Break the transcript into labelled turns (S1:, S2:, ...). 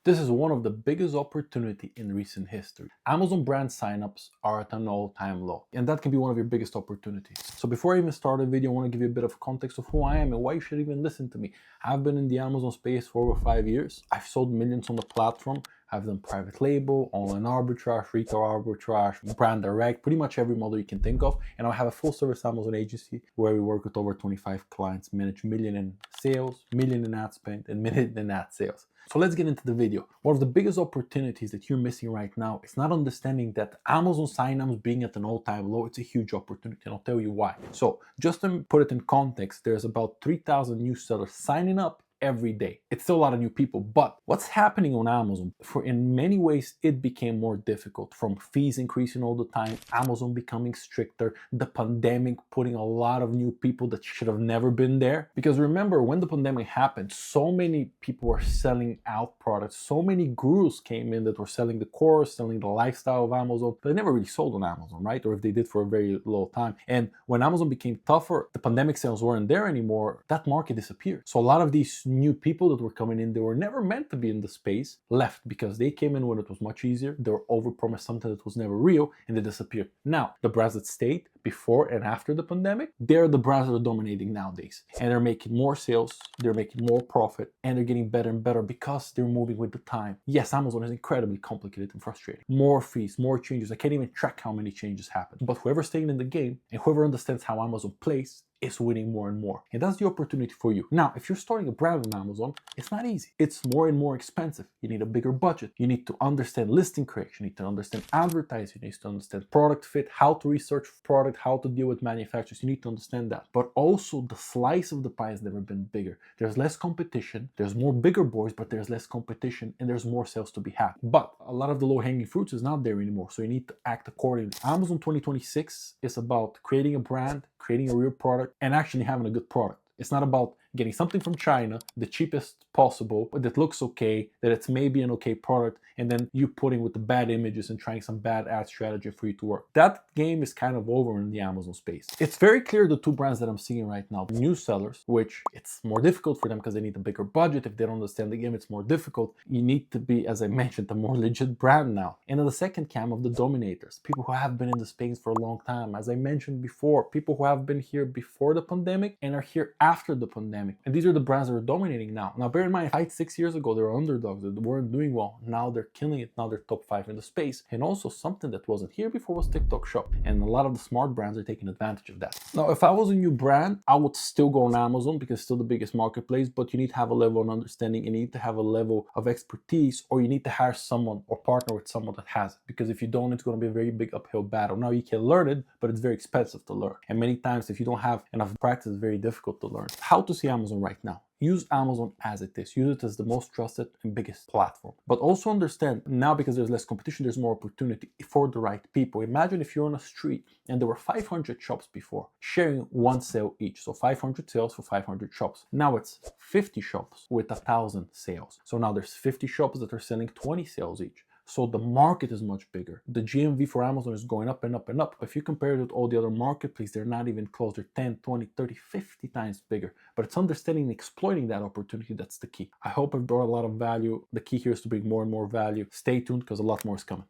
S1: This is one of the biggest opportunity in recent history. Amazon brand signups are at an all-time low, and that can be one of your biggest opportunities. So before I even start the video, I want to give you a bit of context of who I am and why you should even listen to me. I've been in the Amazon space for over 5 years. I've sold millions on the platform. I've done private label, online arbitrage, retail arbitrage, brand direct, pretty much every model you can think of. And I have a full service Amazon agency where we work with over 25 clients, manage million in sales, million in ad spend, and million in ad sales. So let's get into the video. One of the biggest opportunities that you're missing right now is not understanding that Amazon signups being at an all-time low. It's a huge opportunity, and I'll tell you why. So just to put it in context, there's about 3,000 new sellers signing up every day. It's still a lot of new people, but what's happening on Amazon, for in many ways it became more difficult, from fees increasing all the time, Amazon becoming stricter, the pandemic putting a lot of new people that should have never been there. Because remember, when the pandemic happened, so many people were selling out products, so many gurus came in that were selling the course, selling the lifestyle of Amazon, but they never really sold on Amazon, right? Or if they did, for a very low time. And when Amazon became tougher, the pandemic sales weren't there anymore, that market disappeared. So a lot of these new people that were coming in, they were never meant to be in the space, left because they came in when it was much easier. They were overpromised something that was never real, and they disappeared. Now, the brands that stayed before and after the pandemic, they're the brands that are dominating nowadays. And they're making more sales, they're making more profit, and they're getting better and better because they're moving with the time. Yes, Amazon is incredibly complicated and frustrating. More fees, more changes. I can't even track how many changes happen. But whoever's staying in the game and whoever understands how Amazon plays is winning more and more. And that's the opportunity for you. Now, if you're starting a brand on Amazon, it's not easy. It's more and more expensive. You need a bigger budget. You need to understand listing creation. You need to understand advertising. You need to understand product fit, how to research product, how to deal with manufacturers. You need to understand that. But also the slice of the pie has never been bigger. There's less competition. There's more bigger boys, but there's less competition and there's more sales to be had. But a lot of the low-hanging fruits is not there anymore. So you need to act accordingly. Amazon 2026 is about creating a brand, creating a real product, and actually having a good product. It's not about getting something from China, the cheapest possible, that looks okay, that it's maybe an okay product, and then you putting with the bad images and trying some bad ad strategy for you to work. That game is kind of over in the Amazon space. It's very clear the two brands that I'm seeing right now, new sellers, which it's more difficult for them because they need a bigger budget. If they don't understand the game, it's more difficult. You need to be, as I mentioned, a more legit brand now. And then the second camp of the dominators, people who have been in the space for a long time. As I mentioned before, people who have been here before the pandemic and are here after the pandemic. And these are the brands that are dominating now. Now, bear in mind, 5-6 years ago, they were underdogs, they weren't doing well. Now they're killing it. Now they're top 5 in the space. And also something that wasn't here before was TikTok Shop. And a lot of the smart brands are taking advantage of that. Now, if I was a new brand, I would still go on Amazon because it's still the biggest marketplace, but you need to have a level of understanding and you need to have a level of expertise, or you need to hire someone or partner with someone that has it. Because if you don't, it's going to be a very big uphill battle. Now, you can learn it, but it's very expensive to learn. And many times, if you don't have enough practice, it's very difficult to learn. How to see Amazon right now? Use Amazon as it is. Use it as the most trusted and biggest platform. But also understand, now because there's less competition, there's more opportunity for the right people. Imagine if you're on a street and there were 500 shops before, sharing one sale each. So 500 sales for 500 shops. Now it's 50 shops with 1,000 sales. So now there's 50 shops that are selling 20 sales each. So the market is much bigger. The GMV for Amazon is going up and up and up. If you compare it with all the other marketplaces, they're not even close. They're 10, 20, 30, 50 times bigger. But it's understanding and exploiting that opportunity that's the key. I hope I've brought a lot of value. The key here is to bring more and more value. Stay tuned because a lot more is coming.